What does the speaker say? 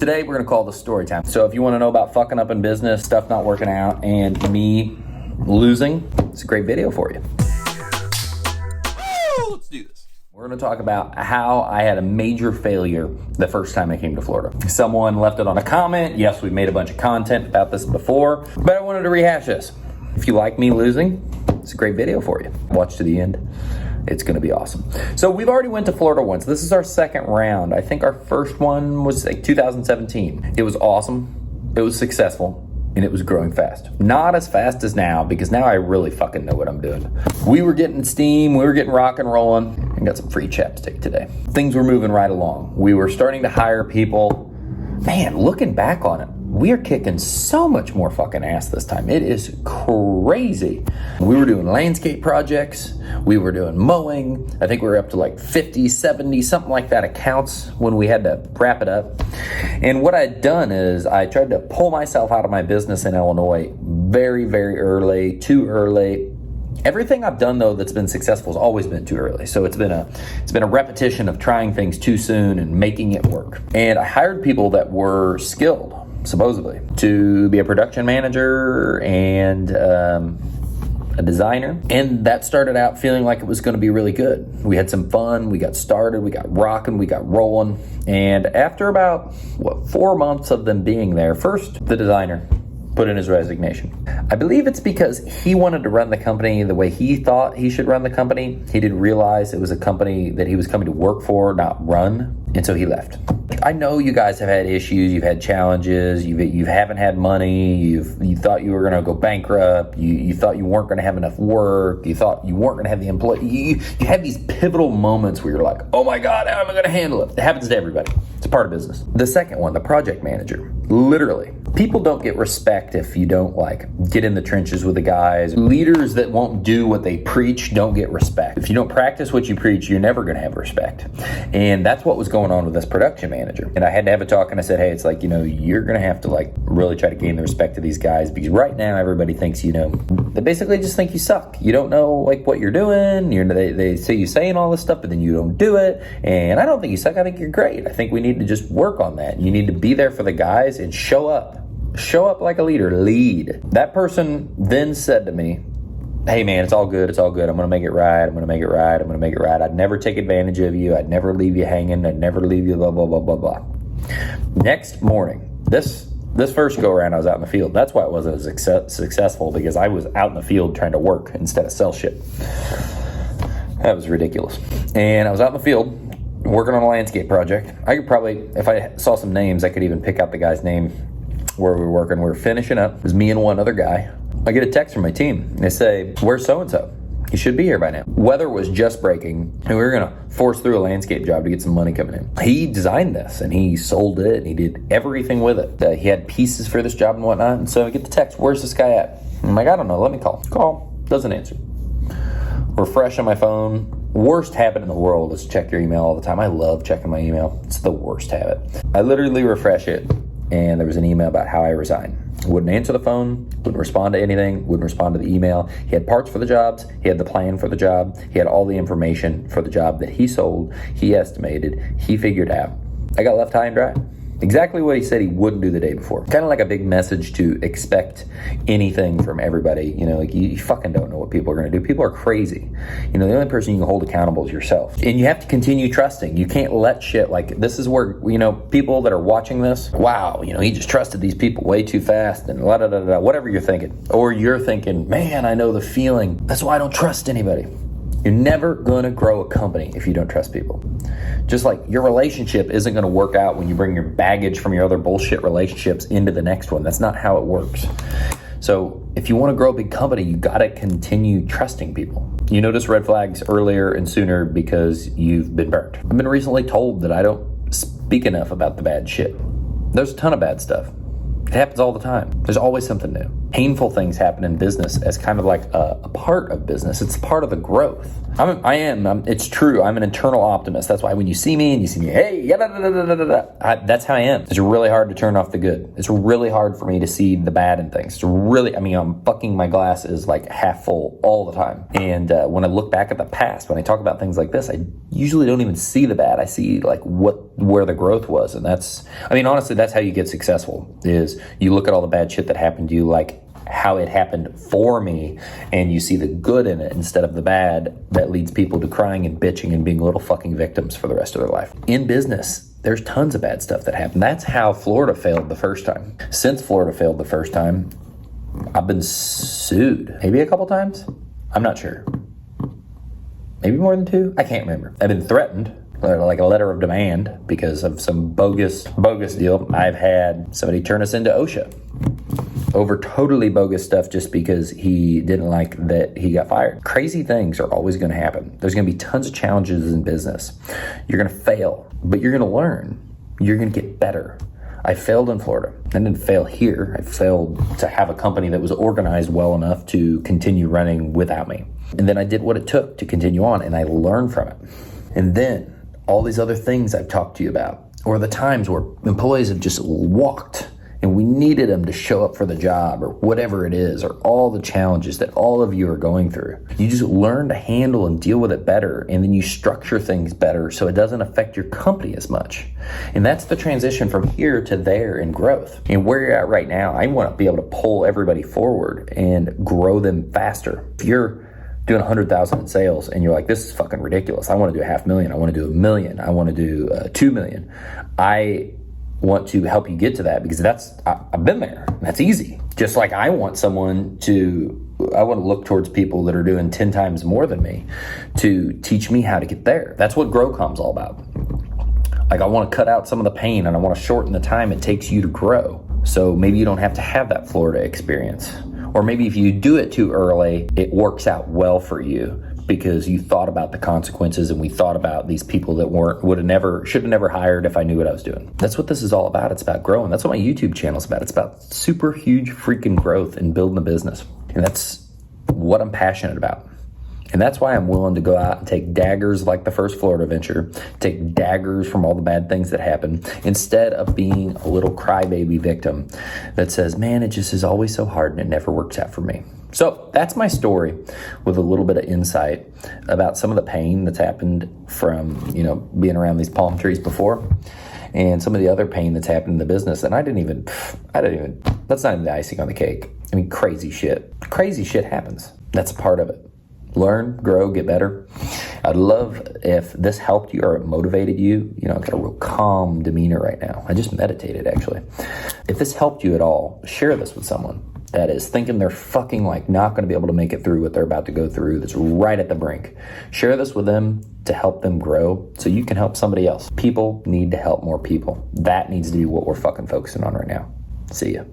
Today we're going to call this story time. So if you want to know about fucking up in business, stuff not working out, and me losing, it's a great video for you. Woo! Let's do this. We're going to talk about how I had a major failure the first time I came to Florida. Someone left it on a comment. Yes, we've made a bunch of content about this before, but I wanted to rehash this. If you like me losing, it's a great video for you. Watch to the end. It's going to be awesome. So we've already went to Florida once. This is our second round. I think our first one was like 2017. It was awesome. It was successful. And it was growing fast. Not as fast as now, because now I really fucking know what I'm doing. We were getting steam. We were getting rock and rolling. And got some free chapstick today. Things were moving right along. We were starting to hire people. Man, looking back on it, we are kicking so much more fucking ass this time. It is crazy. We were doing landscape projects. We were doing mowing. I think we were up to like 50, 70, something like that accounts when we had to wrap it up. And what I'd done is I tried to pull myself out of my business in Illinois very, very early, too early. Everything I've done though that's been successful has always been too early. So it's been a repetition of trying things too soon and making it work. And I hired people that were skilled, supposedly, to be a production manager and a designer. And that started out feeling like it was going to be really good. We had some fun. We got started. We got rocking. We got rolling. And after about 4 months of them being there, first the designer put in his resignation. I believe it's because he wanted to run the company the way he thought he should run the company. He didn't realize it was a company that he was coming to work for, not run. And so he left. I know you guys have had issues, you've had challenges, you haven't had money, you thought you were going to go bankrupt, you thought you weren't going to have enough work, you thought you weren't going to have the employee. You have these pivotal moments where you're like, oh my God, how am I going to handle it? It happens to everybody. It's a part of business. The second one, the project manager, literally. People don't get respect if you don't get in the trenches with the guys. Leaders that won't do what they preach don't get respect. If you don't practice what you preach, you're never going to have respect. And that's what was going on with this production manager. And I had to have a talk and I said, hey, it's you're going to have to really try to gain the respect of these guys, because right now everybody thinks, they basically just think you suck. You don't know what you're doing. They say you're saying all this stuff, but then you don't do it. And I don't think you suck. I think you're great. I think we need to just work on that. You need to be there for the guys and show up. Show up like a leader, lead. That person then said to me, hey man, it's all good. I'm going to make it right. I'm going to make it right. I'd never take advantage of you. I'd never leave you hanging. I'd never leave you blah, blah, blah, blah, blah. Next morning, this first go around, I was out in the field. That's why it wasn't as successful, because I was out in the field trying to work instead of sell shit. That was ridiculous. And I was out in the field working on a landscape project. I could probably, if I saw some names, I could even pick out the guy's name where we were working. We were finishing up. It was me and one other guy. I get a text from my team. And they say, where's so-and-so? He should be here by now. Weather was just breaking, and we were going to force through a landscape job to get some money coming in. He designed this, and he sold it, and he did everything with it. He had pieces for this job and whatnot. And so I get the text, where's this guy at? I'm like, I don't know. Let me call. Call. Doesn't answer. Refresh on my phone. Worst habit in the world is check your email all the time. I love checking my email. It's the worst habit. I literally refresh it, and there was an email about how I resigned. Wouldn't answer the phone, wouldn't respond to anything, wouldn't respond to the email. He had parts for the jobs, he had the plan for the job, he had all the information for the job that he sold, he estimated, he figured out. I got left high and dry. Exactly what he said he wouldn't do the day before. Kind of like a big message to expect anything from everybody. You fucking don't know what people are going to do. People are crazy. The only person you can hold accountable is yourself. And you have to continue trusting. You can't let shit this is where, people that are watching this, wow, he just trusted these people way too fast and la da da da, whatever you're thinking. Or you're thinking, man, I know the feeling. That's why I don't trust anybody. You're never going to grow a company if you don't trust people. Just like your relationship isn't going to work out when you bring your baggage from your other bullshit relationships into the next one. That's not how it works. So if you want to grow a big company, you got to continue trusting people. You notice red flags earlier and sooner because you've been burnt. I've been recently told that I don't speak enough about the bad shit. There's a ton of bad stuff. It happens all the time. There's always something new. Painful things happen in business as kind of like a part of business. It's part of the growth. It's true. I'm an internal optimist. That's why when you see me, hey, that's how I am. It's really hard to turn off the good. It's really hard for me to see the bad in things. My glass is half full all the time. And when I look back at the past, when I talk about things like this, I usually don't even see the bad. I see what where the growth was. And honestly, that's how you get successful, is you look at all the bad shit that happened to you, like how it happened for me, and you see the good in it instead of the bad that leads people to crying and bitching and being little fucking victims for the rest of their life. In business, there's tons of bad stuff that happened. That's how Florida failed the first time. Since Florida failed the first time, I've been sued maybe a couple times. I'm not sure. Maybe more than 2. I can't remember. I've been threatened, like a letter of demand, because of some bogus deal. I've had somebody turn us into OSHA over totally bogus stuff just because he didn't like that he got fired. Crazy things are always going to happen. There's going to be tons of challenges in business. You're going to fail, but you're going to learn. You're going to get better. I failed in Florida. I didn't fail here. I failed to have a company that was organized well enough to continue running without me. And then I did what it took to continue on, and I learned from it. And then all these other things I've talked to you about, or the times where employees have just walked and we needed them to show up for the job, or whatever it is, or all the challenges that all of you are going through. You just learn to handle and deal with it better, and then you structure things better so it doesn't affect your company as much. And that's the transition from here to there in growth. And where you're at right now, I want to be able to pull everybody forward and grow them faster. If you're doing 100,000 in sales and you're like, this is fucking ridiculous, I want to do 500,000, I want to do 1 million, I want to do 2 million, I want to help you get to that, because I've been there. That's easy. Just like I want to look towards people that are doing 10 times more than me to teach me how to get there. That's what Growcom's all about. Like, I want to cut out some of the pain, and I want to shorten the time it takes you to grow. So maybe you don't have to have that Florida experience. Or maybe if you do it too early, it works out well for you, because you thought about the consequences, and we thought about these people that should have never hired if I knew what I was doing. That's what this is all about. It's about growing. That's what my YouTube channel is about. It's about super huge freaking growth and building a business. And that's what I'm passionate about. And that's why I'm willing to go out and take daggers like the first Florida venture, take daggers from all the bad things that happen, instead of being a little crybaby victim that says, man, it just is always so hard and it never works out for me. So that's my story, with a little bit of insight about some of the pain that's happened from, being around these palm trees before, and some of the other pain that's happened in the business. And that's not even the icing on the cake. I mean, crazy shit happens. That's a part of it. Learn, grow, get better. I'd love if this helped you or it motivated you. I've got a real calm demeanor right now. I just meditated, actually. If this helped you at all, share this with someone that is thinking they're fucking not going to be able to make it through what they're about to go through, that's right at the brink. Share this with them to help them grow so you can help somebody else. People need to help more people. That needs to be what we're fucking focusing on right now. See ya.